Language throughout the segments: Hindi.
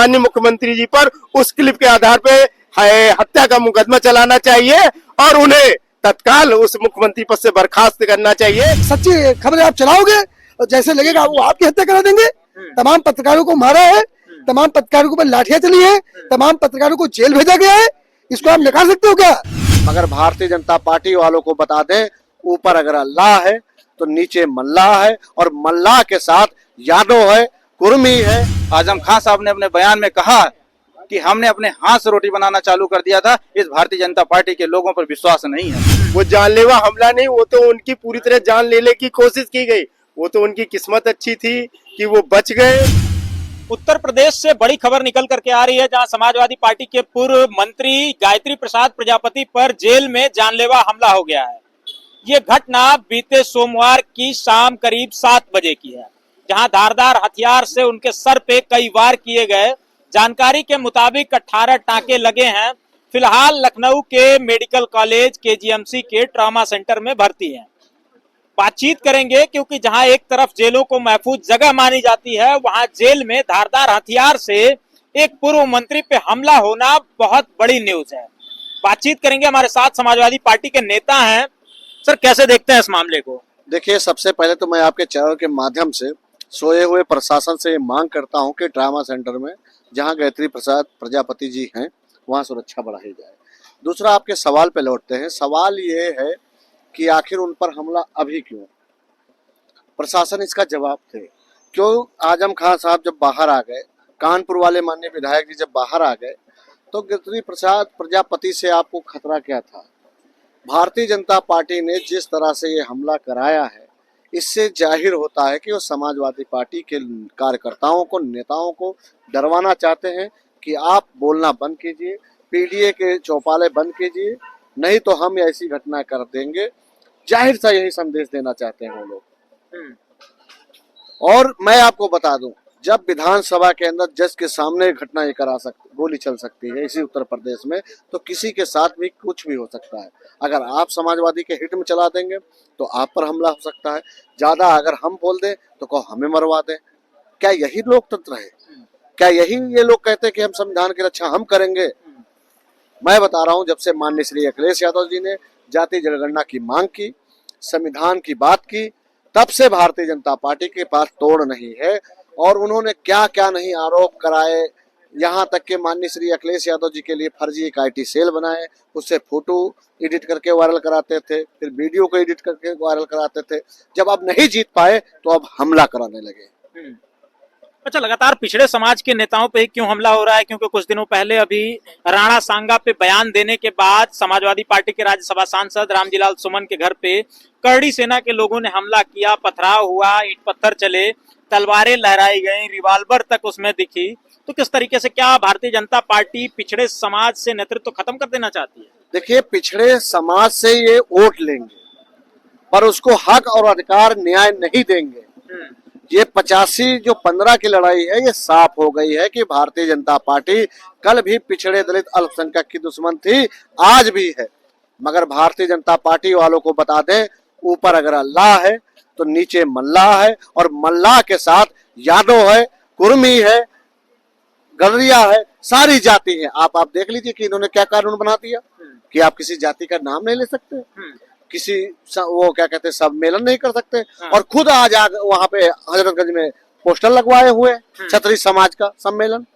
माननीय मुख्यमंत्री जी पर उस क्लिप के आधार पे हत्या का मुकदमा चलाना चाहिए और उन्हें तत्काल उस मुख्यमंत्री पद से बर्खास्त करना चाहिए। सच्ची खबरें आप चलाओगे और जैसे लगेगा वो आपकी हत्या करा देंगे। तमाम पत्रकारों को मारा है, तमाम पत्रकारों के ऊपर लाठियां चली है, तमाम पत्रकारों को जेल भेजा गया है। इसको आप नकार सकते हो क्या? मगर भारतीय जनता पार्टी वालों को बता दें, ऊपर अगर अल्लाह है तो नीचे मल्लाह है, और मल्लाह के साथ यादव है, कुर्मी है। आजम खान साहब ने अपने बयान में कहा कि हमने अपने हाथ से रोटी बनाना चालू कर दिया था। इस भारतीय जनता पार्टी के लोगों पर विश्वास नहीं है। वो जानलेवा हमला नहीं, वो तो उनकी पूरी तरह जान लेने की कोशिश की गई। वो तो उनकी किस्मत अच्छी थी कि वो बच गए। उत्तर प्रदेश से बड़ी खबर निकल करके आ रही है, जहां समाजवादी पार्टी के पूर्व मंत्री गायत्री प्रसाद प्रजापति पर जेल में जानलेवा हमला हो गया है। ये घटना बीते सोमवार की शाम करीब 7 बजे की है, जहां धारदार हथियार से उनके सर पे कई वार किए गए। जानकारी के मुताबिक 18 टांके लगे हैं। फिलहाल लखनऊ के मेडिकल कॉलेज केजीएमसी के ट्रॉमा सेंटर में भर्ती हैं। बातचीत करेंगे, क्योंकि जहां एक तरफ जेलों को महफूज जगह मानी जाती है, वहां जेल में धारदार हथियार से एक पूर्व मंत्री पे हमला होना बहुत बड़ी न्यूज है। बातचीत करेंगे, हमारे साथ समाजवादी पार्टी के नेता हैं। सर, कैसे देखते हैं इस मामले को? देखिए, सबसे पहले तो मैं आपके चैनल के माध्यम से सोए हुए प्रशासन से मांग करता हूं कि ट्रामा सेंटर में जहां गायत्री प्रसाद प्रजापति जी हैं वहां सुरक्षा बढ़ाई जाए। दूसरा, आपके सवाल पे लौटते हैं। सवाल ये है कि आखिर उन पर हमला अभी क्यों? प्रशासन इसका जवाब थे। क्यों आजम खान साहब जब बाहर आ गए, कानपुर वाले माननीय विधायक जी जब बाहर आ गए, तो गायत्री प्रसाद प्रजापति से आपको खतरा क्या था? भारतीय जनता पार्टी ने जिस तरह से ये हमला कराया है, इससे जाहिर होता है कि वो समाजवादी पार्टी के कार्यकर्ताओं को, नेताओं को डरवाना चाहते हैं कि आप बोलना बंद कीजिए, पीडीए के चौपाले बंद कीजिए, नहीं तो हम ऐसी घटना कर देंगे। जाहिर सा यही संदेश देना चाहते हैं वो लोग। और मैं आपको बता दूं, जब विधानसभा के अंदर जज के सामने घटना ये करा सकती, गोली चल सकती है इसी उत्तर प्रदेश में, तो किसी के साथ भी कुछ भी हो सकता है। अगर आप समाजवादी के हिट में चला देंगे तो आप पर हमला हो सकता है। ज्यादा अगर हम बोल दें तो कहो हमें मरवा दें। क्या यही लोकतंत्र है? क्या यही ये लोग कहते हैं कि हम संविधान की रक्षा हम करेंगे? मैं बता रहा हूं, जब से माननीय श्री अखिलेश यादव जी ने जाति जनगणना की मांग की, संविधान की बात की, तब से भारतीय जनता पार्टी के पास तोड़ नहीं है। और उन्होंने क्या क्या नहीं आरोप कराए, यहाँ तक के माननीय श्री अखिलेश यादव जी के लिए फर्जी एक IT सेल बनाए, उससे फोटो एडिट करके वायरल कराते थे, फिर वीडियो को एडिट करके वायरल कराते थे। जब अब नहीं जीत पाए तो अब हमला कराने लगे। अच्छा, लगातार पिछड़े समाज के नेताओं पे ही क्यों हमला हो रहा है? क्योंकि कुछ दिनों पहले अभी राणा सांगा पे बयान देने के बाद समाजवादी पार्टी के राज्यसभा सांसद रामजीलाल सुमन के घर पे करड़ी सेना के लोगों ने हमला किया, पथराव हुआ, ईंट पत्थर चले, तलवारें लहराई गई, रिवाल्वर तक उसमें दिखी। तो किस तरीके से क्या भारतीय जनता पार्टी पिछड़े समाज से नेतृत्व खत्म कर देना चाहती है? देखिए, पिछड़े समाज से ये वोट लेंगे पर उसको हक और अधिकार न्याय नहीं देंगे। ये 85 जो 15 की लड़ाई है, ये साफ हो गई है कि भारतीय जनता पार्टी कल भी पिछड़े दलित अल्पसंख्यक की दुश्मन थी, आज भी है। मगर भारतीय जनता पार्टी वालों को बता दें, ऊपर अगर अल्लाह है तो नीचे मल्लाह है, और मल्लाह के साथ यादव है, कुर्मी है, गलरिया है, सारी जाति है। आप देख लीजिए कि इन्होंने क्या कानून बना दिया कि आप किसी जाति का नाम नहीं ले सकते, किसी वो क्या कहते हैं सम्मेलन नहीं कर सकते। और खुद आज वहां पे हजरतगंज में पोस्टर लगवाए हुए क्षत्रिय समाज का सम्मेलन।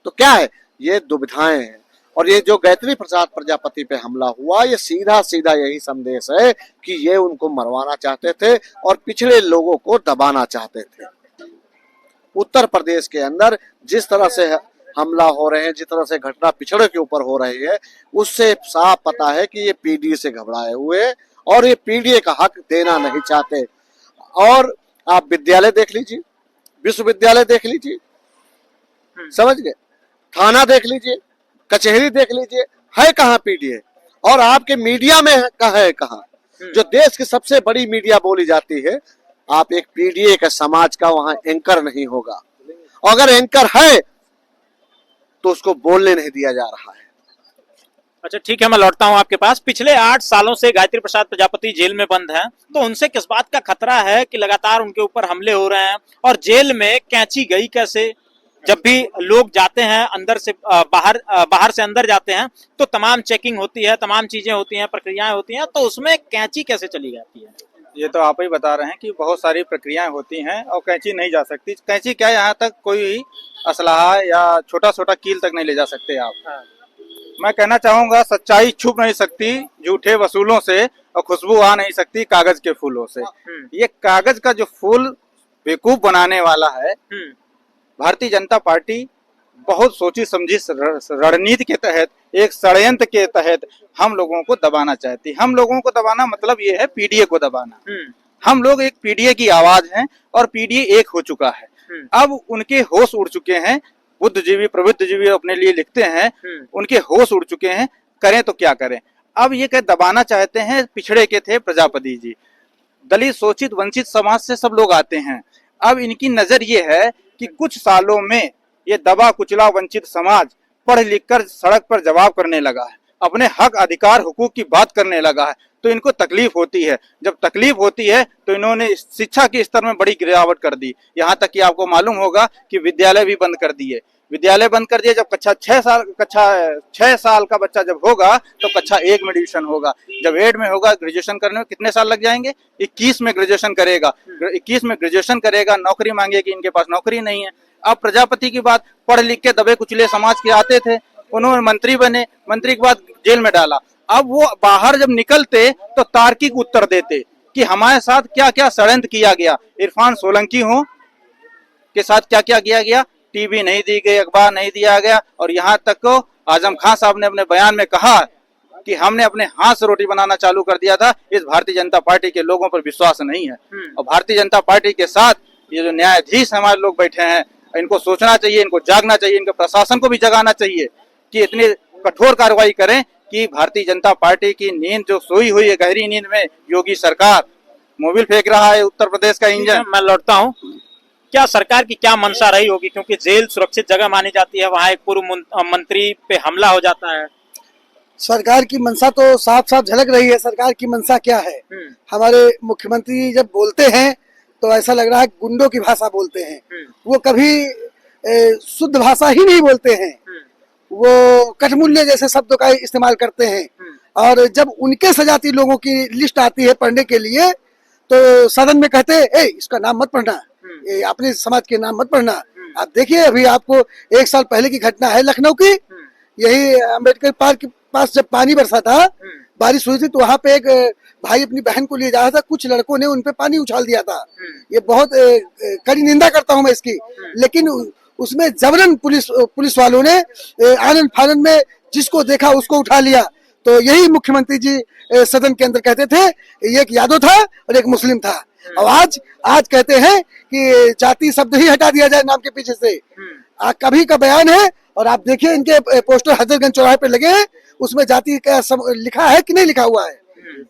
तो क्या है, ये दुविधाएं हैं। और ये जो गायत्री प्रसाद प्रजापति पे हमला हुआ, ये सीधा सीधा यही संदेश है कि ये उनको मरवाना चाहते थे और पिछड़े लोगों को दबाना चाहते थे। उत्तर प्रदेश के अंदर जिस तरह से हमला हो रहे हैं, जिस तरह से घटना पिछड़े के ऊपर हो रही है, उससे साफ पता है कि ये पीडीए से घबराए हुए हैं और ये पीडीए का हक देना नहीं चाहते। और आप विद्यालय देख लीजिए, विश्वविद्यालय देख लीजिए, समझ गए, थाना देख लीजिए, कचहरी देख लीजिए, है कहाँ पीडीए? और आपके मीडिया में है कहाँ? जो देश की सबसे बड़ी मीडिया बोली जाती है, आप एक पीडीए का समाज का वहां एंकर नहीं होगा। और अगर एंकर है तो उसको बोलने नहीं दिया जा रहा है। अच्छा, ठीक है, मैं लौटता हूं आपके पास। पिछले 8 सालों से गायत्री प्रसाद प्रजापति जेल में बंद हैं, तो उनसे किस बात का खतरा है कि लगातार उनके ऊपर हमले हो रहे हैं? और जेल में कैंची गई कैसे? जब भी लोग जाते हैं अंदर से बाहर से अंदर जाते हैं तो तमाम चेकिंग होती है, तमाम चीजें होती हैं, प्रक्रियाएं होती हैं, तो उसमें कैंची कैसे चली जाती है? ये तो आप ही बता रहे हैं कि बहुत सारी प्रक्रियाएं होती हैं और कैंची नहीं जा सकती। कैंची क्या, यहाँ तक कोई असलाहा या छोटा छोटा कील तक नहीं ले जा सकते आप। मैं कहना चाहूंगा सच्चाई छुप नहीं सकती झूठे वसूलों से, और खुशबू आ नहीं सकती कागज के फूलों से। ये कागज का जो फूल बेवकूफ बनाने वाला है, भारतीय जनता पार्टी बहुत सोची समझी रणनीति के तहत, एक षड्यंत्र के तहत हम लोगों को दबाना चाहती। हम लोगों को दबाना मतलब ये है पीडीए को दबाना। हम लोग एक पीडीए की आवाज हैं और पीडीए एक हो चुका है। अब उनके होश उड़ चुके हैं। बुद्धिजीवी प्रबुद्धजीवी अपने लिए लिखते हैं, उनके होश उड़ चुके हैं। करें तो क्या करें? अब ये क्या दबाना चाहते हैं? पिछड़े के थे प्रजापति जी, दलित शोषित वंचित समाज से सब लोग आते हैं। अब इनकी नजर ये है कि कुछ सालों में ये दबा कुचला वंचित समाज पढ़ लिख कर सड़क पर जवाब करने लगा है, अपने हक अधिकार हुकूक की बात करने लगा है, तो इनको तकलीफ होती है। जब तकलीफ होती है तो इन्होंने शिक्षा के स्तर में बड़ी गिरावट कर दी। यहाँ तक कि आपको मालूम होगा कि विद्यालय भी बंद कर दिए। विद्यालय बंद कर दिए। जब कक्षा 6 साल का बच्चा जब होगा तो कक्षा 1 में एडमिशन होगा। जब 8 में होगा, ग्रेजुएशन करने में कितने साल लग जाएंगे? 21 में ग्रेजुएशन करेगा। 21 में ग्रेजुएशन करेगा, नौकरी मांगेगी, इनके पास नौकरी नहीं है। अब प्रजापति की बात, पढ़ लिख के दबे कुचले समाज के आते थे, उन्होंने मंत्री बने, मंत्री के बाद जेल में डाला। अब वो बाहर जब निकलते तो तार्किक उत्तर देते कि हमारे साथ क्या क्या षड्यंत्र किया गया। इरफान सोलंकी हो के साथ क्या क्या किया गया, टीवी नहीं दी गई, अखबार नहीं दिया गया, और यहाँ तक को आजम खान साहब ने अपने बयान में कहा कि हमने अपने हाथ से रोटी बनाना चालू कर दिया था। इस भारतीय जनता पार्टी के लोगों पर विश्वास नहीं है। और भारतीय जनता पार्टी के साथ ये जो न्यायाधीश हमारे लोग बैठे हैं, इनको सोचना चाहिए, इनको जागना चाहिए, इनके प्रशासन को भी जगाना चाहिए कि इतनी कठोर कार्रवाई करें कि भारतीय जनता पार्टी की नींद जो सोई हुई है, गहरी नींद में योगी सरकार मोबिल फेंक रहा है उत्तर प्रदेश का इंजन। मैं लौटता हूँ, क्या सरकार की क्या मंशा रही होगी? क्योंकि जेल सुरक्षित जगह मानी जाती है, वहाँ एक पूर्व मंत्री पे हमला हो जाता है। सरकार की मंशा तो साफ साफ झलक रही है। सरकार की मंशा क्या है? हमारे मुख्यमंत्री जब बोलते हैं तो ऐसा लग रहा है गुंडों की भाषा बोलते हैं। वो कभी शुद्ध भाषा ही नहीं बोलते हैं, वो कठमूल्य जैसे शब्दों का इस्तेमाल करते हैं। और जब उनके सजाती लोगों की लिस्ट आती है पढ़ने के लिए तो सदन में कहते हैं, ए इसका नाम मत पढ़ना, ये अपने समाज के नाम मत पढ़ना। आप देखिए, अभी आपको 1 साल पहले की घटना है लखनऊ की। यही अम्बेडकर पार्क के पास जब पानी बरसा था, बारिश हुई थी, तो वहाँ पे एक भाई अपनी बहन को लिए जा रहा था, कुछ लड़कों ने उन पे पानी उछाल दिया था। ये बहुत कड़ी निंदा करता हूँ मैं इसकी, लेकिन उसमें जबरन पुलिस वालों ने आनंद फानंद में जिसको देखा उसको उठा लिया। तो यही मुख्यमंत्री जी सदन के अंदर कहते थे, एक यादव था और एक मुस्लिम था। और आज कहते हैं कि जाति शब्द ही हटा दिया जाए नाम के पीछे से। कभी का बयान है, और आप देखिए इनके पोस्टर हजरतगंज चौराहे पे लगे हैं, उसमें जाति का लिखा है कि नहीं लिखा हुआ है।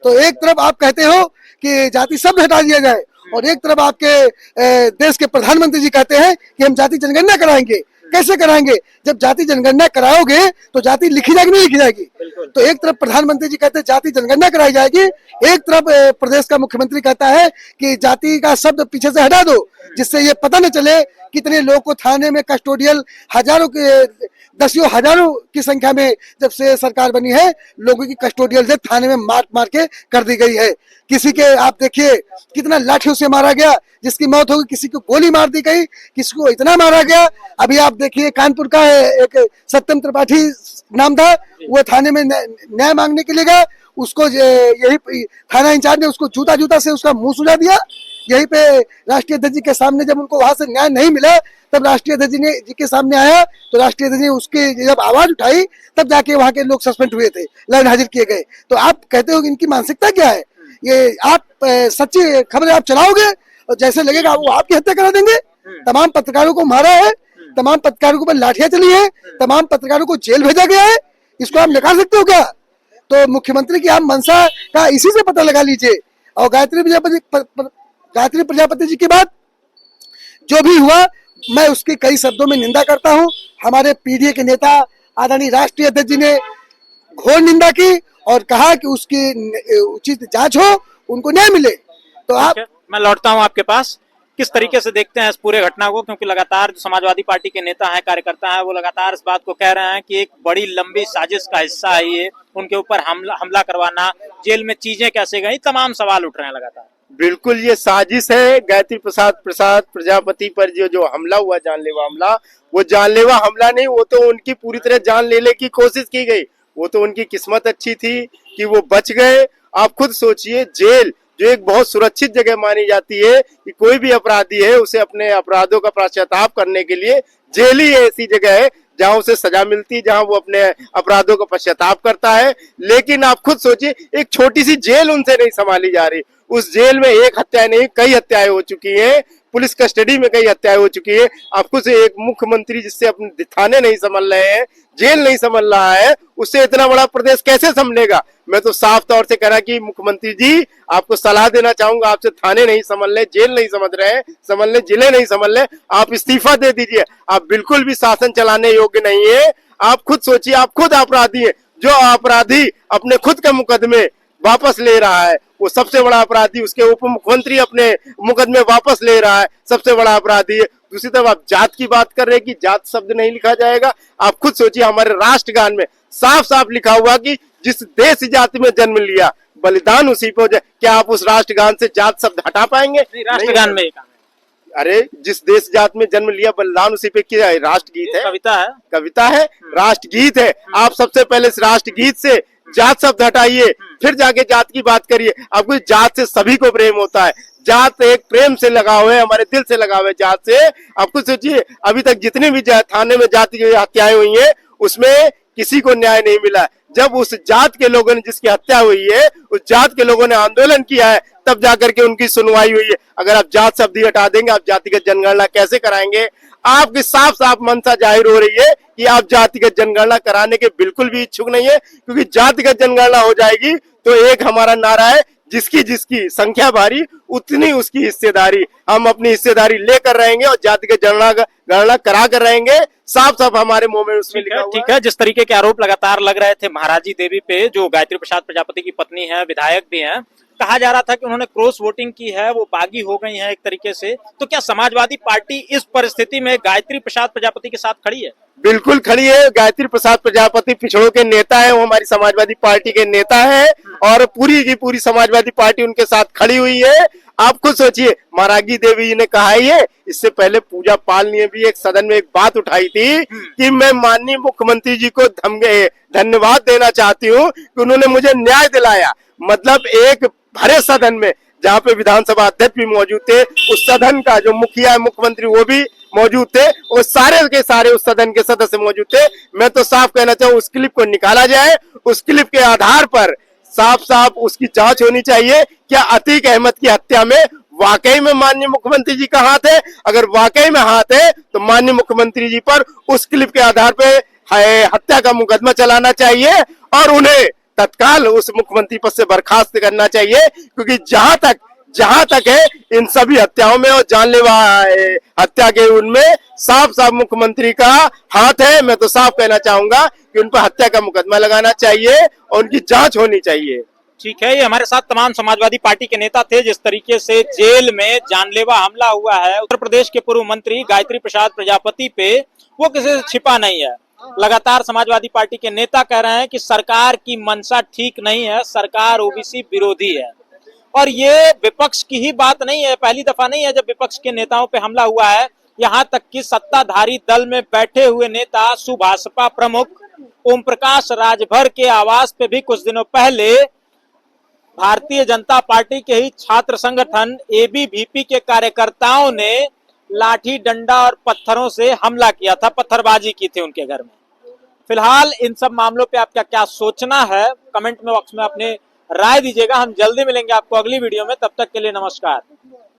तो एक तरफ आप कहते हो कि जाति शब्द हटा दिया जाए, और एक तरफ आपके देश के प्रधानमंत्री जी कहते हैं कि हम जाति जनगणना कराएंगे। कैसे कराएंगे? जब जाति जनगणना कराओगे तो जाति लिखी जाएगी नहीं लिखी जाएगी? तो एक तरफ प्रधानमंत्री जी कहते हैं जाति जनगणना कराई जाएगी, एक तरफ प्रदेश का मुख्यमंत्री कहता है कि जाति का शब्द पीछे से हटा दो, जिससे ये पता न चले कितने लोगों को थाने में कस्टोडियल दसियों हजारों की संख्या में जब से सरकार बनी है, लोगों की कस्टोडियल डेथ थाने में मार के कर दी गई है। किसी के आप देखिए कितना लाठियों से मारा गया, जिसकी मौत होगी, किसी को गोली मार दी गई, किसी को इतना मारा गया। अभी आप देखिए कानपुर का एक सत्यम त्रिपाठी नाम था, वो थाने में न्याय मांगने के लिए गया, उसको यही थाना इंचार्ज ने उसको जूता से उसका मुंह सुझा दिया। यहीं पे राष्ट्रीय अध्यक्ष जी के सामने जब उनको वहां से न्याय नहीं मिला, तब राष्ट्रीय अध्यक्ष जी के सामने आया, तो राष्ट्रीय अध्यक्ष ने उसके जब आवाज उठाई तब जाके वहां के लोग सस्पेंड हुए थे, लाइन हाजिर किए गए। तो आप कहते हो कि इनकी मानसिकता क्या है? ये आप सच्ची खबरें आप चलाओगे और जैसे लगेगा वो आपकी हत्या करा देंगे। तमाम पत्रकारों को मारा है, तमाम पत्रकारों के ऊपर लाठियां चली है, तमाम पत्रकारों को जेल भेजा गया है। इसको आप निकाल सकते हो क्या? तो मुख्यमंत्री की आप मंशा का इसी से पता लगा लीजिए। और गायत्री प्रजापति जी की बात जो भी हुआ, मैं उसकी कई शब्दों में निंदा करता हूं। हमारे पीडीए के नेता आदरणीय राष्ट्रीय अध्यक्ष जी ने घोर निंदा की और कहा कि उसकी उचित जांच हो, उनको न्याय मिले। तो आप मैं लौटता हूं आपके पास। किस तरीके से देखते हैं इस पूरे घटना को, क्योंकि लगातार जो समाजवादी पार्टी के नेता हैं, कार्यकर्ता हैं, वो लगातार इस बात को कह रहे हैं कि एक बड़ी लंबी साजिश का हिस्सा है ये, उनके ऊपर हमला करवाना, जेल में चीजें कैसे गई, तमाम सवाल उठ रहे हैं लगातार। बिल्कुल ये साजिश है। गायत्री प्रसाद प्रजापति पर जो हमला हुआ, जानलेवा हमला, वो जानलेवा हमला नहीं, वो तो उनकी पूरी तरह जान लेने की कोशिश की गई। वो तो उनकी किस्मत अच्छी थी कि वो बच गए। आप खुद सोचिए, जेल जो एक बहुत सुरक्षित जगह मानी जाती है कि कोई भी अपराधी है उसे अपने अपराधों का पश्चाताप करने के लिए जेल ही ऐसी जगह है जहां उसे सजा मिलती है, जहां वो अपने अपराधों का पश्चाताप करता है। लेकिन आप खुद सोचिए, एक छोटी सी जेल उनसे नहीं संभाली जा रही। उस जेल में एक हत्या नहीं, कई हत्याएं हो चुकी हैं, पुलिस कस्टडी में कई हत्याएं हो चुकी है। आपको से एक मुख्यमंत्री जिससे अपने थाने नहीं संभल रहे हैं, जेल नहीं संभल रहा है, उससे इतना बड़ा प्रदेश कैसे संभलेगा। मैं तो साफ तौर से कह रहा कि मुख्यमंत्री जी, आपको सलाह देना चाहूंगा, आपसे थाने नहीं संभल रहे, जेल नहीं समझ रहे, संभल रहे, जिले नहीं संभल रहे, आप इस्तीफा दे दीजिए। आप बिल्कुल भी शासन चलाने योग्य नहीं है। आप खुद सोचिए, आप खुद अपराधी है। जो अपराधी अपने खुद के मुकदमे वापस ले रहा है, वो सबसे बड़ा अपराधी, उसके उप मुख्यमंत्री अपने मुकदमे वापस ले रहा है, सबसे बड़ा अपराधी है। दूसरी तरफ आप जात की बात कर रहे हैं कि जात शब्द नहीं लिखा जाएगा। आप खुद सोचिए, हमारे राष्ट्रगान में साफ साफ लिखा हुआ कि जिस देश जाति में जन्म लिया बलिदान उसी पे हो जाए। क्या आप उस राष्ट्रगान से जात शब्द हटा पाएंगे? राष्ट्रगान में अरे जिस देश जात में जन्म लिया बलिदान उसी पे किया। राष्ट्रगीत है, कविता है, राष्ट्रगीत है। आप सबसे पहले इस राष्ट्रगीत से जात शब्द हटाइए, फिर जाके जात की बात करिए। आपको जात से सभी को प्रेम होता है, जात एक प्रेम से लगाव है, हमारे दिल से लगाव है जात से। आपको सोचिए, अभी तक जितने भी थाने में जाति की हत्याएं हुई हैं, उसमें किसी को न्याय नहीं मिला। जब उस जात के लोगों ने, जिसकी हत्या हुई है, उस जात के लोगों ने आंदोलन किया है, तब जाकर के उनकी सुनवाई हुई है। अगर आप जात शब्द ही हटा देंगे, आप जातिगत जनगणना कैसे कराएंगे? आपकी साफ साफ मंशा जाहिर हो रही है कि आप जातिगत जनगणना कराने के बिल्कुल भी इच्छुक नहीं है, क्योंकि जातिगत जनगणना हो जाएगी तो एक हमारा नारा है, जिसकी संख्या भारी उतनी उसकी हिस्सेदारी। हम अपनी हिस्सेदारी लेकर रहेंगे और जातिगत गणना करा कर रहेंगे। साफ साफ हमारे मुंह में उसमें लिखा हुआ है। ठीक है, जिस तरीके के आरोप लगातार लग रहे थे महाराजी देवी पे, जो गायत्री प्रसाद प्रजापति की पत्नी है, विधायक भी हैं, कहा जा रहा था कि उन्होंने क्रॉस वोटिंग की है, वो बागी हो गई हैं एक तरीके से, तो क्या समाजवादी पार्टी इस परिस्थिति में गायत्री प्रसाद प्रजापति के साथ खड़ी है? बिल्कुल खड़ी है। गायत्री प्रसाद प्रजापति पिछड़ों के नेता है, वो हमारी समाजवादी पार्टी के नेता है और पूरी की पूरी समाजवादी पार्टी उनके साथ खड़ी हुई है। आप खुद सोचिए, महाराजी देवी जी ने कहा है ये, इससे पहले पूजा पाल ने भी एक सदन में एक बात उठाई थी कि मैं माननीय मुख्यमंत्री जी को धन्यवाद देना चाहती हूँ कि उन्होंने मुझे न्याय दिलाया। मतलब एक भरे सदन में, जहाँ पे विधानसभा अध्यक्ष भी मौजूद थे, उस सदन का जो मुखिया है, मुख्यमंत्री, वो भी मौजूद थे, वो सारे के सारे उस सदन के सदस्य मौजूद थे। मैं तो साफ कहना चाहूँ, उस क्लिप को निकाला जाए, उस क्लिप के आधार पर साफ साफ उसकी जांच होनी चाहिए। क्या अतीक अहमद की हत्या में वाकई में माननीय मुख्यमंत्री जी का हाथ है? अगर वाकई में हाथ है तो माननीय मुख्यमंत्री जी पर उस क्लिप के आधार पर हत्या का मुकदमा चलाना चाहिए और उन्हें तत्काल उस मुख्यमंत्री पद से बर्खास्त करना चाहिए। क्योंकि जहां तक है इन सभी हत्याओं में और जानलेवा हत्या के उनमें साफ साफ मुख्यमंत्री का हाथ है। मैं तो साफ कहना चाहूंगा कि उन पर हत्या का मुकदमा लगाना चाहिए और उनकी जांच होनी चाहिए। ठीक है, ये हमारे साथ तमाम समाजवादी पार्टी के नेता थे। जिस तरीके से जेल में जानलेवा हमला हुआ है उत्तर प्रदेश के पूर्व मंत्री गायत्री प्रसाद प्रजापति पे, वो किसी से छिपा नहीं है। लगातार समाजवादी पार्टी के नेता कह रहे हैं कि सरकार की मंशा ठीक नहीं है, सरकार ओबीसी विरोधी है। और ये विपक्ष की ही बात नहीं है, पहली दफा नहीं है जब विपक्ष के नेताओं पे हमला हुआ है। यहाँ तक कि सत्ताधारी दल में बैठे हुए नेता सुभाषपा प्रमुख ओम प्रकाश राजभर के आवास पे भी कुछ दिनों पहले भारतीय जनता पार्टी के ही छात्र संगठन एबीवीपी के कार्यकर्ताओं ने लाठी डंडा और पत्थरों से हमला किया था, पत्थरबाजी की थी उनके घर में। फिलहाल इन सब मामलों पे आपका क्या सोचना है, कमेंट में बॉक्स में अपने राय दीजिएगा। हम जल्दी मिलेंगे आपको अगली वीडियो में, तब तक के लिए नमस्कार।